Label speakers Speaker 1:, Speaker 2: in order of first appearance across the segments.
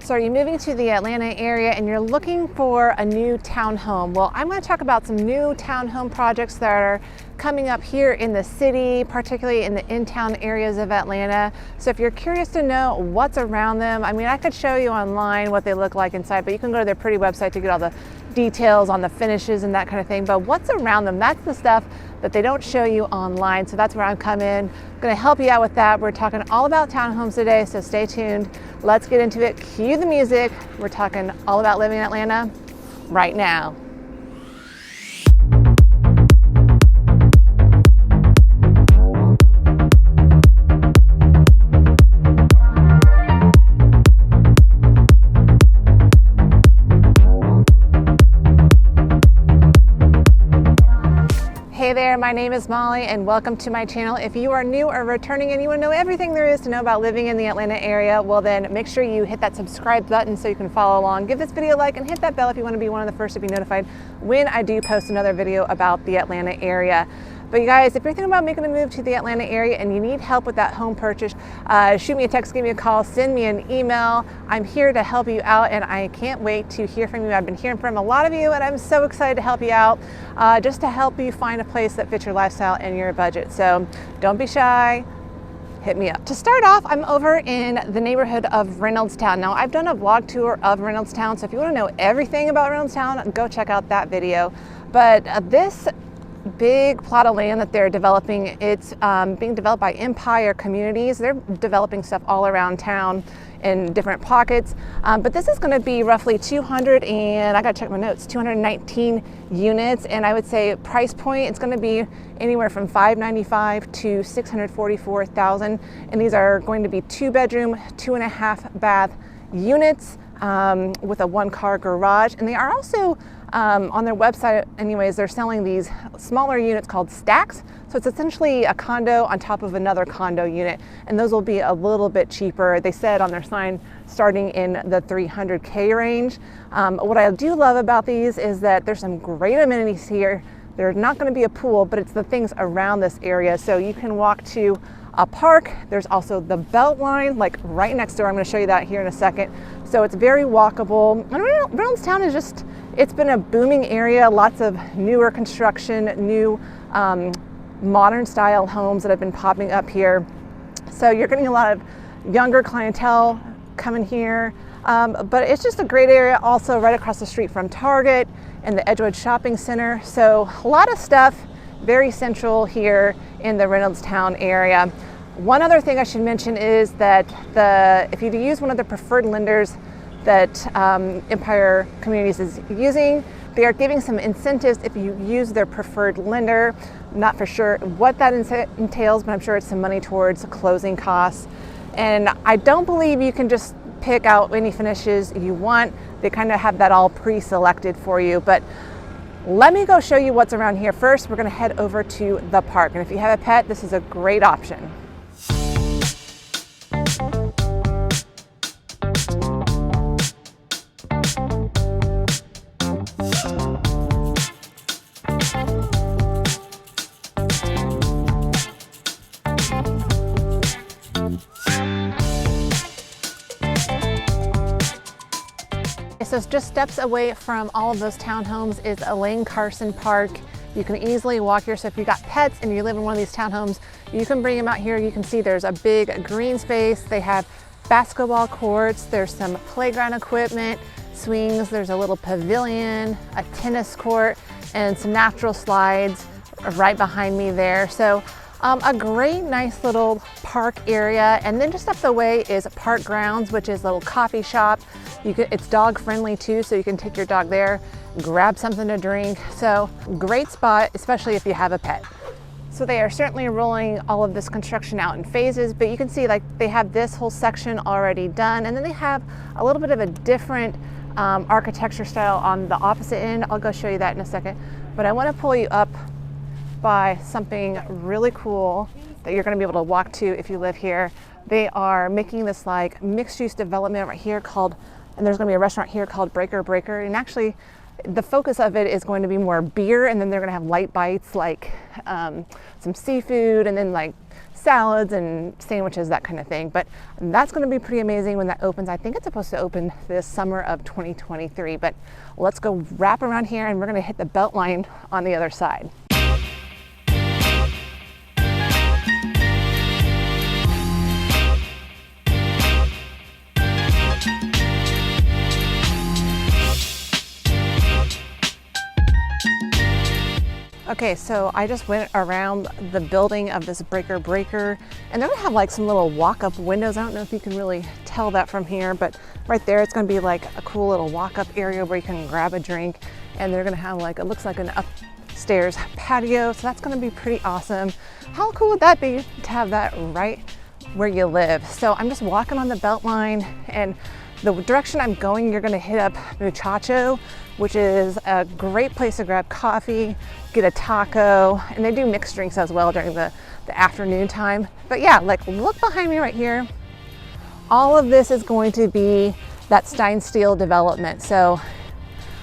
Speaker 1: So are you moving to the Atlanta area and you're looking for a new townhome? Well, I'm going to talk about some new townhome projects that are coming up here in the city, particularly in the in-town areas of Atlanta. So if you're curious to know what's around them, I mean, I could show you online what they look like inside, but you can go to their pretty website to get all the details on the finishes and that kind of thing. But what's around them, that's the stuff that they don't show you online. So that's where I'm coming in. I'm going to help you out with that. We're talking all about townhomes today, so stay tuned. Let's get into it. Cue the music. We're talking all about living in Atlanta right now. Hey there, my name is Molly and welcome to my channel. If you are new or returning and you want to know everything there is to know about living in the Atlanta area, well then make sure you hit that subscribe button so you can follow along. Give this video a like and hit that bell if you want to be one of the first to be notified when I do post another video about the Atlanta area. But you guys, if you're thinking about making a move to the Atlanta area and you need help with that home purchase, shoot me a text, give me a call, send me an email. I'm here to help you out and I can't wait to hear from you. I've been hearing from a lot of you and I'm so excited to help you out, just to help you find a place that fits your lifestyle and your budget. So don't be shy. Hit me up. To start off, I'm over in the neighborhood of Reynoldstown. Now, I've done a vlog tour of Reynoldstown, so if you want to know everything about Reynoldstown, go check out that video. But this big plot of land that they're developing, it's being developed by Empire Communities. They're developing stuff all around town in different pockets, but this is going to be roughly 200 and I gotta check my notes, 219 units, and I would say price point, it's going to be anywhere from $595,000 to $644,000, and these are going to be 2-bedroom, 2.5 bath units with a 1-car garage, and they are also on their website anyways, they're selling these smaller units called stacks. So it's essentially a condo on top of another condo unit, and those will be a little bit cheaper. They said on their sign starting in the $300K range. What I do love about these is that there's some great amenities here. There's not going to be a pool, but it's the things around this area. So you can walk to a park. There's also the belt line, like right next door. I'm going to show you that here in a second. So it's very walkable. And Reynoldstown is just, it's been a booming area. Lots of newer construction, new modern style homes that have been popping up here. So you're getting a lot of younger clientele coming here. But it's just a great area, also right across the street from Target and the Edgewood Shopping Center. So a lot of stuff, very central here in the Reynoldstown area. One other thing I should mention is that if you use one of the preferred lenders that Empire Communities is using, they are giving some incentives if you use their preferred lender. I'm not for sure what that entails, but I'm sure it's some money towards closing costs. And I don't believe you can just pick out any finishes you want. They kind of have that all pre-selected for you. But let me go show you what's around here. First, we're going to head over to the park. And if you have a pet, this is a great option. So just steps away from all of those townhomes is Elaine Carson Park. You can easily walk here. So if you got pets and you live in one of these townhomes, you can bring them out here. You can see there's a big green space. They have basketball courts. There's some playground equipment, swings. There's a little pavilion, a tennis court, and some natural slides right behind me there. So a great, nice little park area. And then just up the way is Park Grounds, which is a little coffee shop. It's dog friendly too, so you can take your dog there, grab something to drink. So great spot, especially if you have a pet. So they are certainly rolling all of this construction out in phases, but you can see like they have this whole section already done, and then they have a little bit of a different architecture style on the opposite end. I'll go show you that in a second, but I want to pull you up by something really cool that you're going to be able to walk to if you live here. They are making this like mixed use development right here called, and there's going to be a restaurant here called Breaker. And actually the focus of it is going to be more beer, and then they're going to have light bites like some seafood, and then like salads and sandwiches, that kind of thing. But that's going to be pretty amazing when that opens. I think it's supposed to open this summer of 2023, but let's go wrap around here and we're going to hit the Beltline on the other side. Okay, so I just went around the building of this breaker, and they're gonna have like some little walk-up windows. I don't know if you can really tell that from here, but right there it's gonna be like a cool little walk-up area where you can grab a drink, and they're gonna have like, it looks like an upstairs patio, so that's gonna be pretty awesome. How cool would that be to have that right where you live? So I'm just walking on the Beltline, and the direction I'm going, you're gonna hit up Muchacho, which is a great place to grab coffee, get a taco, and they do mixed drinks as well during the afternoon time. But yeah, like look behind me right here. All of this is going to be that Stein steel development. So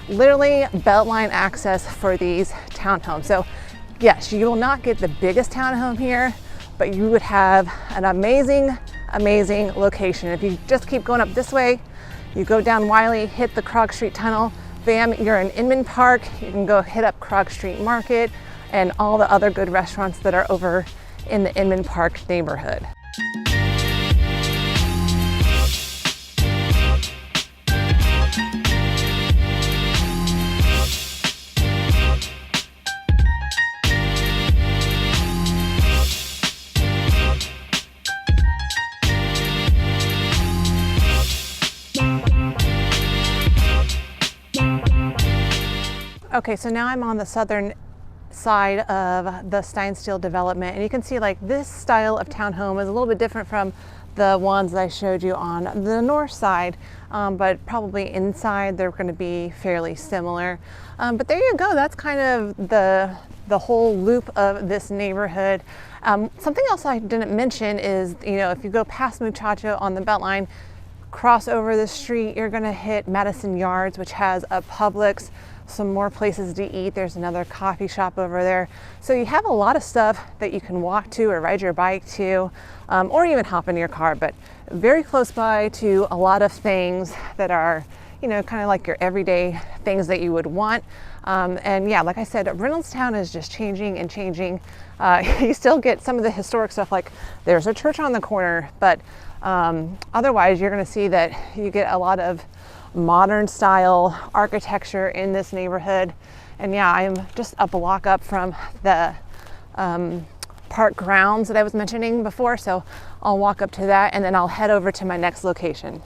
Speaker 1: literally Beltline access for these townhomes. So yes, you will not get the biggest townhome here, but you would have an amazing, amazing location. If you just keep going up this way, you go down Wiley, hit the Krog Street Tunnel, bam, you're in Inman Park. You can go hit up Krog Street Market and all the other good restaurants that are over in the Inman Park neighborhood. Okay, so now I'm on the southern side of the Stein steel development, and you can see like this style of townhome is a little bit different from the ones that I showed you on the north side, but probably inside they're going to be fairly similar. But there you go, that's kind of the whole loop of this neighborhood. Something else I didn't mention is, you know, if you go past Muchacho on the Beltline, cross over the street, you're going to hit Madison Yards, which has a Publix, some more places to eat. There's another coffee shop over there. So you have a lot of stuff that you can walk to or ride your bike to, or even hop in your car, but very close by to a lot of things that are, you know, kind of like your everyday things that you would want. And yeah, like I said, Reynoldstown is just changing and changing. You still get some of the historic stuff, like there's a church on the corner, but otherwise you're going to see that you get a lot of modern style architecture in this neighborhood. And yeah, I'm just a block up from the park grounds that I was mentioning before, so I'll walk up to that and then I'll head over to my next location.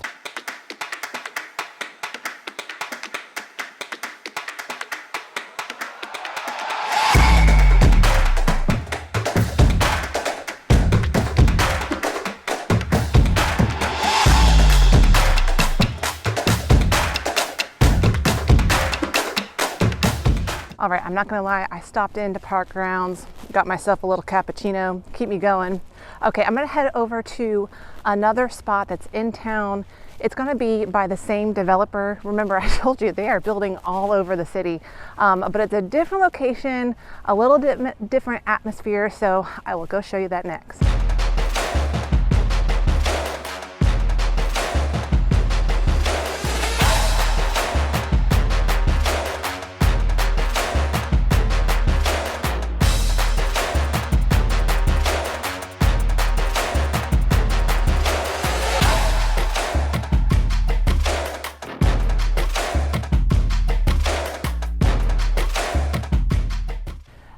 Speaker 1: All right, I'm not gonna lie, I stopped into park grounds, got myself a little cappuccino, keep me going. Okay, I'm gonna head over to another spot that's in town. It's gonna be by the same developer. Remember, I told you they are building all over the city, but it's a different location, a little different atmosphere, so I will go show you that next.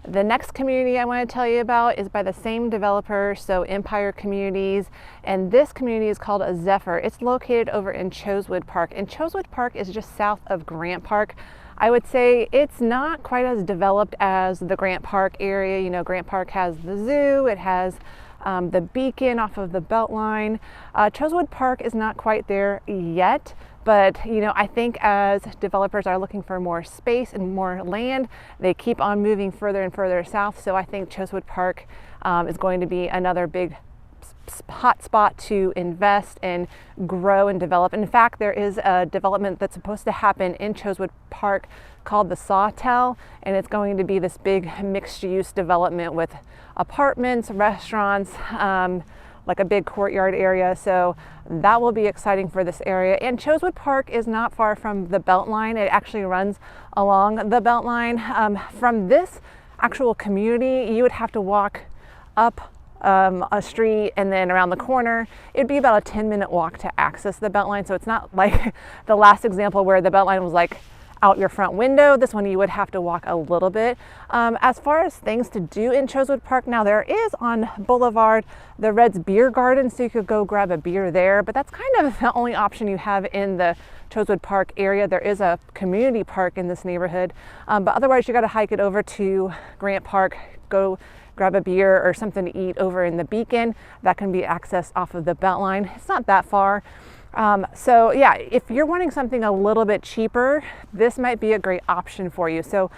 Speaker 1: The next community I want to tell you about is by the same developer, so Empire Communities, and this community is called a Zephyr. It's located over in Chosewood Park, and Chosewood Park is just south of Grant Park. I would say it's not quite as developed as the Grant Park area. You know, Grant Park has the zoo, it has the beacon off of the Beltline. Chosewood Park is not quite there yet, but you know, I think as developers are looking for more space and more land, they keep on moving further and further south. So I think Chosewood Park is going to be another big hot spot to invest and grow and develop. In fact, there is a development that's supposed to happen in Chosewood Park called the Sawtell, and it's going to be this big mixed-use development with apartments, restaurants, like a big courtyard area. So that will be exciting for this area. And Chosewood Park is not far from the Beltline. It actually runs along the Beltline. From this actual community, you would have to walk up a street and then around the corner. It'd be about a 10-minute walk to access the Beltline. So it's not like the last example where the Beltline was like out your front window. This one you would have to walk a little bit. As far as things to do in Chosewood Park, now there is on Boulevard the Red's Beer Garden, so you could go grab a beer there, but that's kind of the only option you have in the Chosewood Park area. There is a community park in this neighborhood, but otherwise you got to hike it over to Grant Park, go grab a beer or something to eat over in the Beacon. That can be accessed off of the Beltline. It's not that far. So yeah, if you're wanting something a little bit cheaper, this might be a great option for you. So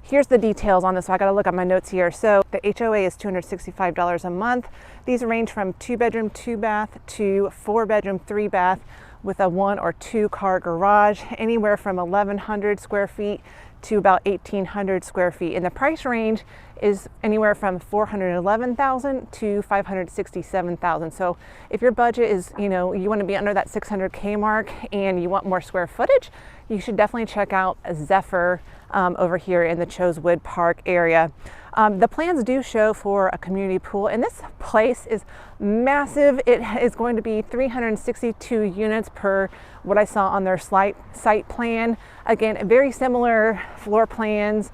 Speaker 1: here's the details on this. So I got to look at my notes here. So the HOA is $265 a month. These range from 2-bedroom, 2-bath to 4-bedroom, 3-bath with a 1 or 2 car garage, anywhere from 1,100 square feet to about 1,800 square feet. And the price range is anywhere from $411,000 to $567,000. So if your budget is, you want to be under that 600K mark and you want more square footage, you should definitely check out Zephyr over here in the Chosewood Park area. The plans do show for a community pool, and this place is massive. It is going to be 362 units per what I saw on their site plan. Again, very similar floor plans,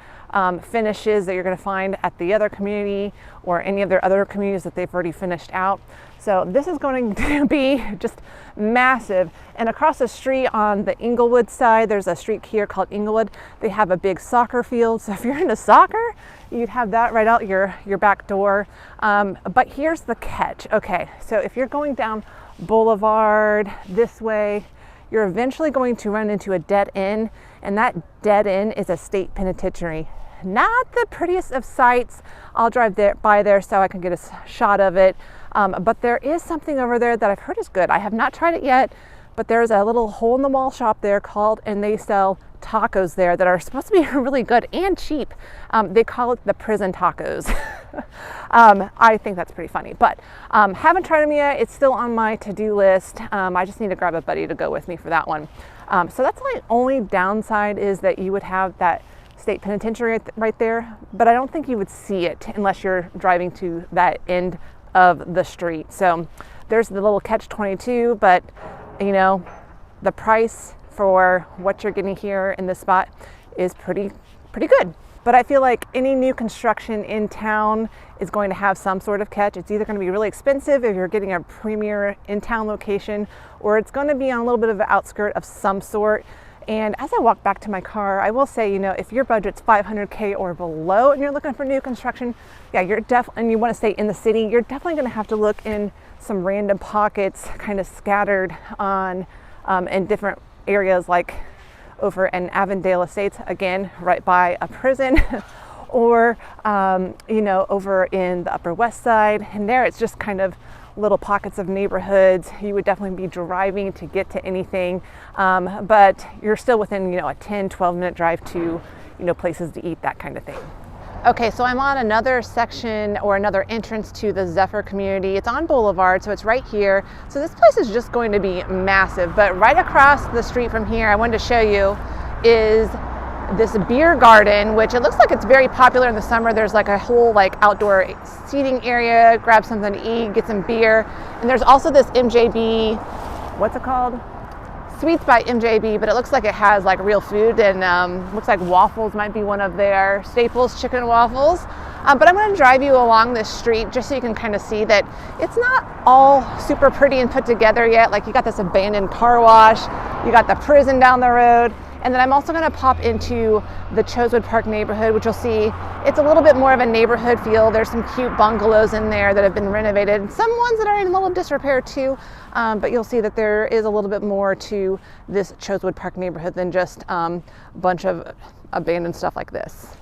Speaker 1: finishes that you're going to find at the other community or any of their other communities that they've already finished out. So this is going to be just massive. And across the street on the Inglewood side, there's a street here called Inglewood. They have a big soccer field. So if you're into soccer, you'd have that right out your back door. But here's the catch. Okay, so if you're going down Boulevard this way, you're eventually going to run into a dead end, and that dead end is a state penitentiary. Not the prettiest of sights. I'll drive by there so I can get a shot of it. But there is something over there that I've heard is good. I have not tried it yet, but there's a little hole in the wall shop there and they sell tacos there that are supposed to be really good and cheap. They call it the prison tacos. I think that's pretty funny, but haven't tried them yet. It's still on my to-do list. I just need to grab a buddy to go with me for that one. So that's my only downside, is that you would have that state penitentiary right there, but I don't think you would see it unless you're driving to that end of the street. So there's the little catch-22, but the price for what you're getting here in this spot is pretty good. But I feel like any new construction in town is going to have some sort of catch. It's either going to be really expensive if you're getting a premier in-town location, or it's going to be on a little bit of an outskirt of some sort. And as I walk back to my car, I will say, if your budget's $500K or below and you're looking for new construction, yeah, and you want to stay in the city, you're definitely going to have to look in some random pockets kind of scattered on in different areas, like over in Avondale Estates, again, right by a prison, or, over in the Upper West Side. And there it's just kind of little pockets of neighborhoods. You would definitely be driving to get to anything, but you're still within, a 10-12 minute drive to, places to eat, that kind of thing. Okay, so I'm on another section or another entrance to the Zephyr community. It's on Boulevard, so it's right here. So this place is just going to be massive, but right across the street from here, I wanted to show you, is this beer garden, which it looks like it's very popular in the summer. There's like a whole outdoor seating area, grab something to eat, get some beer. And there's also this MJB, what's it called? Sweets by MJB, but it looks like it has real food, and looks like waffles might be one of their staples, chicken waffles. But I'm going to drive you along this street just so you can kind of see that it's not all super pretty and put together yet. You got this abandoned car wash, you got the prison down the road. And then I'm also going to pop into the Chosewood Park neighborhood, which you'll see it's a little bit more of a neighborhood feel. There's some cute bungalows in there that have been renovated, some ones that are in a little disrepair too, but you'll see that there is a little bit more to this Chosewood Park neighborhood than just a bunch of abandoned stuff like this.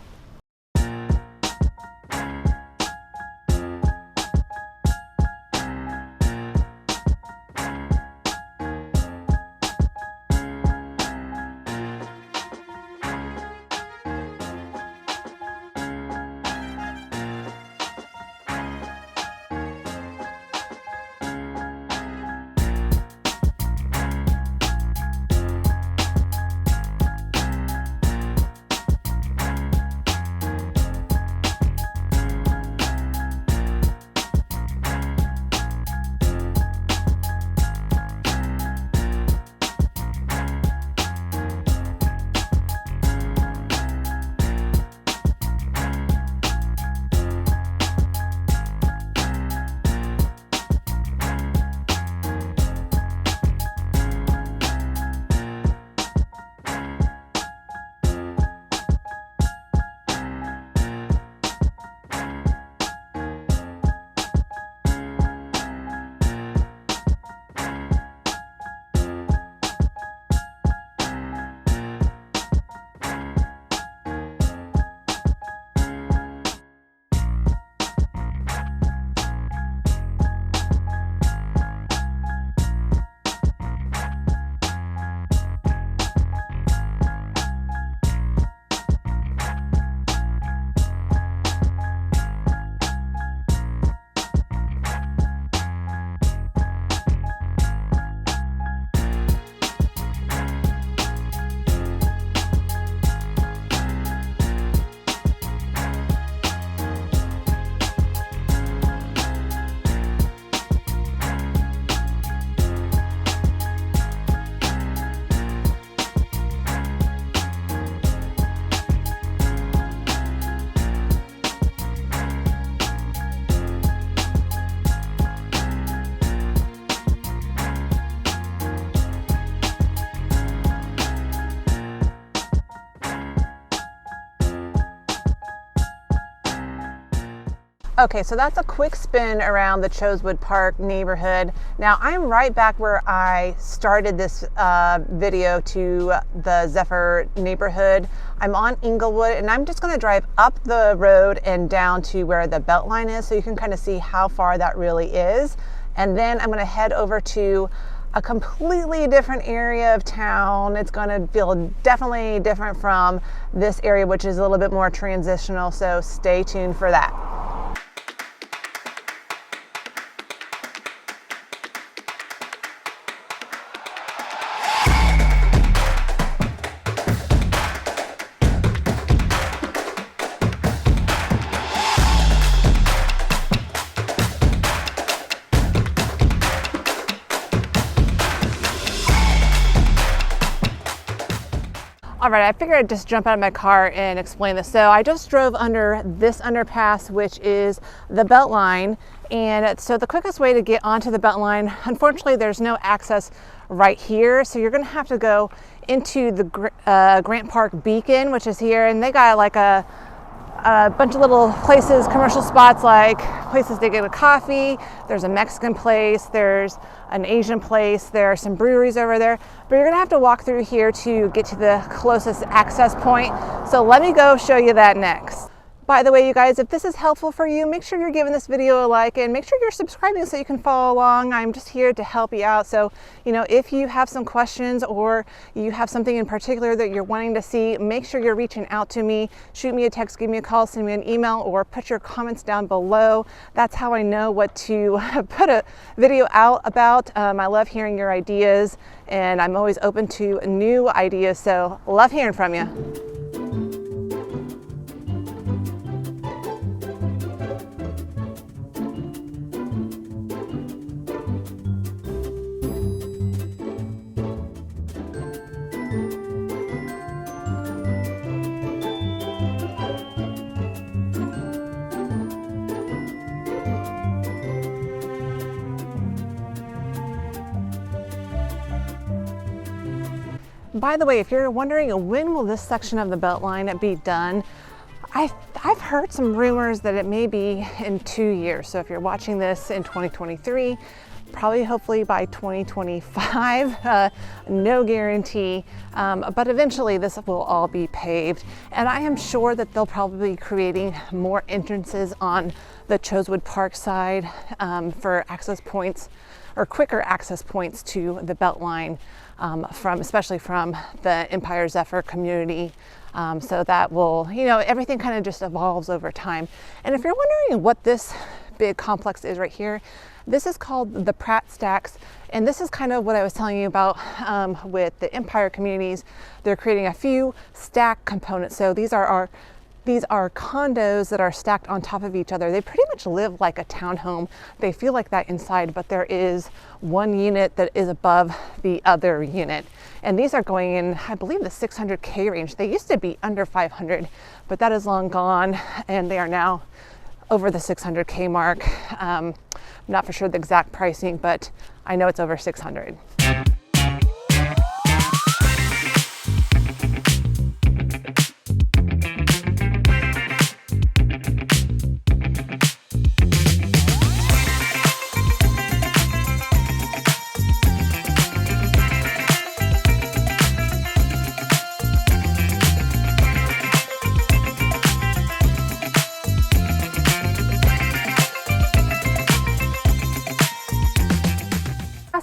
Speaker 1: Okay, so that's a quick spin around the Chosewood Park neighborhood. Now I'm right back where I started this video to the Zephyr neighborhood. I'm on Inglewood, and I'm just going to drive up the road and down to where the Beltline is, so you can kind of see how far that really is. And then I'm going to head over to a completely different area of town. It's going to feel definitely different from this area, which is a little bit more transitional, so stay tuned for that. All right, I figured I'd just jump out of my car and explain this. So I just drove under this underpass, which is the Beltline. And so the quickest way to get onto the Beltline, unfortunately, there's no access right here. So you're gonna have to go into the Grant Park Beacon, which is here. And they got like a bunch of little places, commercial spots, like places to get a coffee. There's a Mexican place, there's an Asian place, there are some breweries over there, but you're gonna have to walk through here to get to the closest access point. So let me go show you that next. By the way, you guys, if this is helpful for you, make sure you're giving this video a like and make sure you're subscribing so you can follow along. I'm just here to help you out. So, you know, if you have some questions or you have something in particular that you're wanting to see, make sure you're reaching out to me. Shoot me a text, give me a call, send me an email, or put your comments down below. That's how I know what to put a video out about. I love hearing your ideas, and I'm always open to new ideas. So love hearing from you. By the way, if you're wondering when will this section of the Beltline be done, I've heard some rumors that it may be in 2 years. So if you're watching this in 2023, probably hopefully by 2025, no guarantee, but eventually this will all be paved. And I am sure that they'll probably be creating more entrances on the Chosewood Parkside for access points, or quicker access points to the Beltline, especially from the Empire Zephyr community. So that will, you know, everything kind of just evolves over time. And if you're wondering what this big complex is right here, this is called the Pratt Stacks. And this is kind of what I was telling you about with the Empire communities. They're creating a few stack components. So these are condos that are stacked on top of each other. They pretty much live like a townhome. They feel like that inside, but there is one unit that is above the other unit. And these are going in, I believe, the 600K range. They used to be under 500, but that is long gone, and they are now over the 600K mark. I'm not for sure the exact pricing, but I know it's over 600.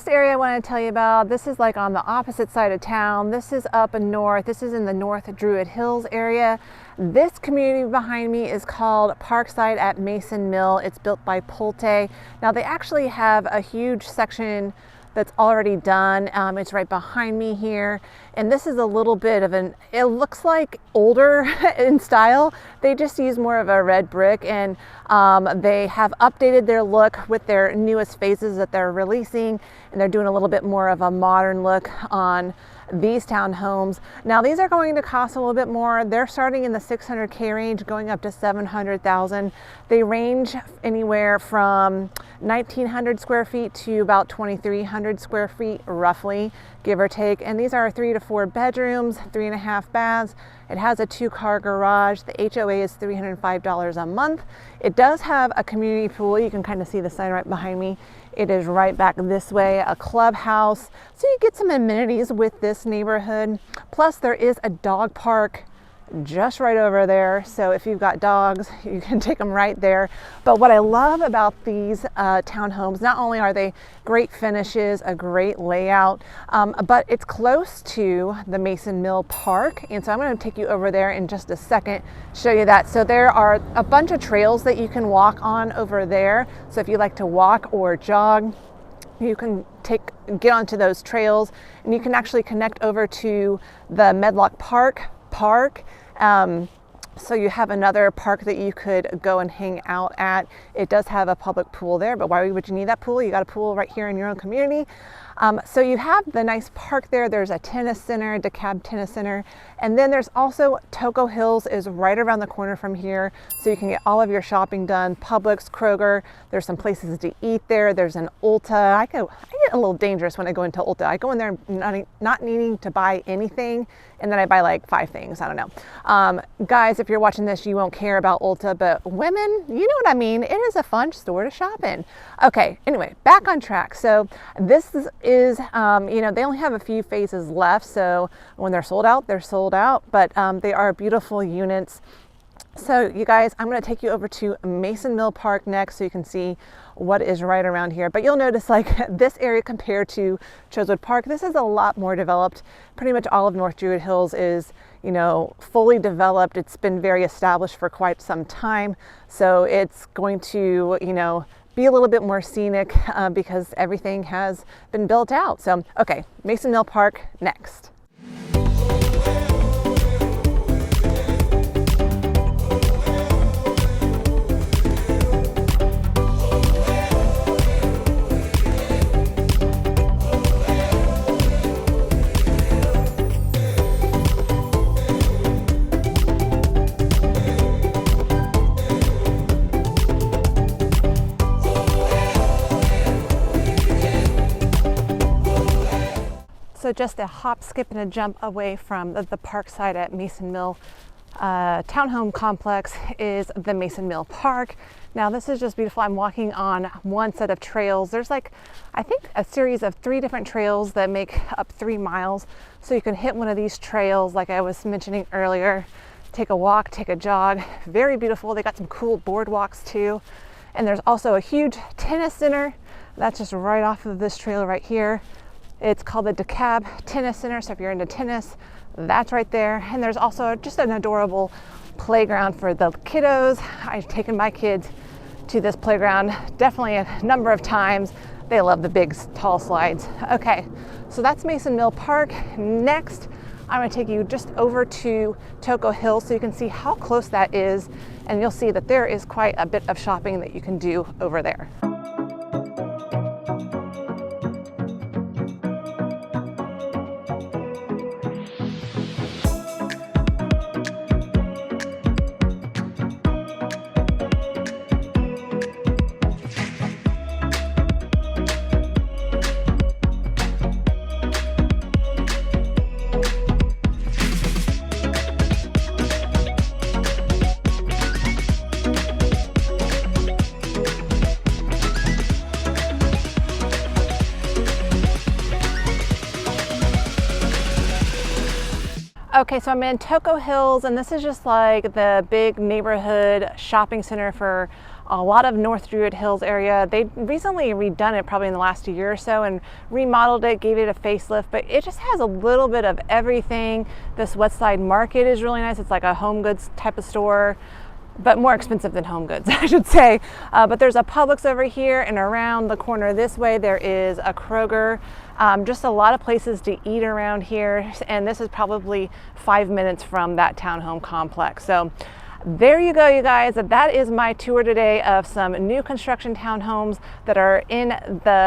Speaker 1: Area I want to tell you about, this is like on the opposite side of town. This is up north. This is in the North Druid Hills area. This community behind me is called Parkside at Mason Mill. It's built by Pulte. Now they actually have a huge section that's already done. It's right behind me here. And this is a little bit of it looks like older in style. They just use more of a red brick, and they have updated their look with their newest phases that they're releasing. and they're doing a little bit more of a modern look on these townhomes. Now these are going to cost a little bit more. They're starting in the 600K range, going up to 700,000. They range anywhere from 1,900 square feet to about 2,300 square feet, roughly, give or take. And these are 3 to 4 bedrooms, 3.5 baths. It has a 2-car garage. The HOA is $305 a month. It does have a community pool. You can kind of see the sign right behind me. It is right back this way, a clubhouse. So you get some amenities with this neighborhood. Plus there is a dog park just right over there. So if you've got dogs, you can take them right there. But what I love about these townhomes, not only are they great finishes, a great layout, but it's close to the Mason Mill Park. And so I'm going to take you over there in just a second, show you that. So there are a bunch of trails that you can walk on over there. So if you like to walk or jog, you can get onto those trails, and you can actually connect over to the Medlock Park. So you have another park that you could go and hang out at. It does have a public pool there, but why would you need that pool? You got a pool right here in your own community. So you have the nice park there. There's a tennis center, DeKalb Tennis Center. And then there's also Toco Hills is right around the corner from here. So you can get all of your shopping done. Publix, Kroger, there's some places to eat there. There's an Ulta. I get a little dangerous when I go into Ulta. I go in there not needing to buy anything, and then I buy like 5 things. I don't know. Guys, if you're watching this, you won't care about Ulta, but women, you know what I mean. It is a fun store to shop in. Okay, anyway, back on track. So this is, you know, they only have a few phases left. So when they're sold out, they're sold out, but they are beautiful units. So you guys, I'm going to take you over to Mason Mill Park next so you can see what is right around here. But you'll notice like this area compared to Chosewood Park, this is a lot more developed. Pretty much all of North Druid Hills is, you know, fully developed. It's been very established for quite some time. So it's going to, you know, be a little bit more scenic because everything has been built out. So, okay, Mason Mill Park next. So just a hop, skip, and a jump away from the Parkside at Mason Mill townhome complex is the Mason Mill Park. Now this is just beautiful. I'm walking on one set of trails. There's like, I think a series of 3 different trails that make up 3 miles. So you can hit one of these trails like I was mentioning earlier, take a walk, take a jog. Very beautiful. They got some cool boardwalks too. And there's also a huge tennis center. That's just right off of this trail right here. It's called the DeKalb Tennis Center. So if you're into tennis, that's right there. And there's also just an adorable playground for the kiddos. I've taken my kids to this playground definitely a number of times. They love the big tall slides. Okay, so that's Mason Mill Park. Next, I'm going to take you just over to Toco Hills so you can see how close that is. And you'll see that there is quite a bit of shopping that you can do over there. Okay, so I'm in Toco Hills, and this is just like the big neighborhood shopping center for a lot of North Druid Hills area. They recently redone it probably in the last year or so and remodeled it, gave it a facelift, but it just has a little bit of everything. This West Side Market is really nice. It's like a home goods type of store, but more expensive than Home Goods, I should say. But there's a Publix over here, and around the corner this way there is a Kroger. Just a lot of places to eat around here, and this is probably 5 minutes from that townhome complex. So There you go, you guys. That is my tour today of some new construction townhomes that are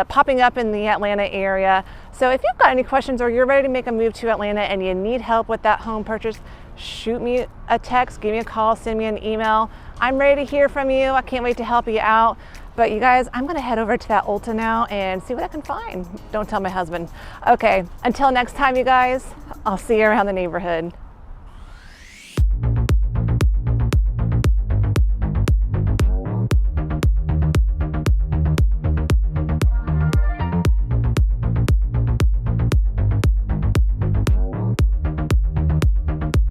Speaker 1: popping up in the Atlanta area. So if you've got any questions or you're ready to make a move to Atlanta and you need help with that home purchase, shoot me a text, give me a call, send me an email. I'm ready to hear from you. I can't wait to help you out. But you guys, I'm gonna head over to that Ulta now and see what I can find. Don't tell my husband. Okay, until next time, you guys, I'll see you around the neighborhood.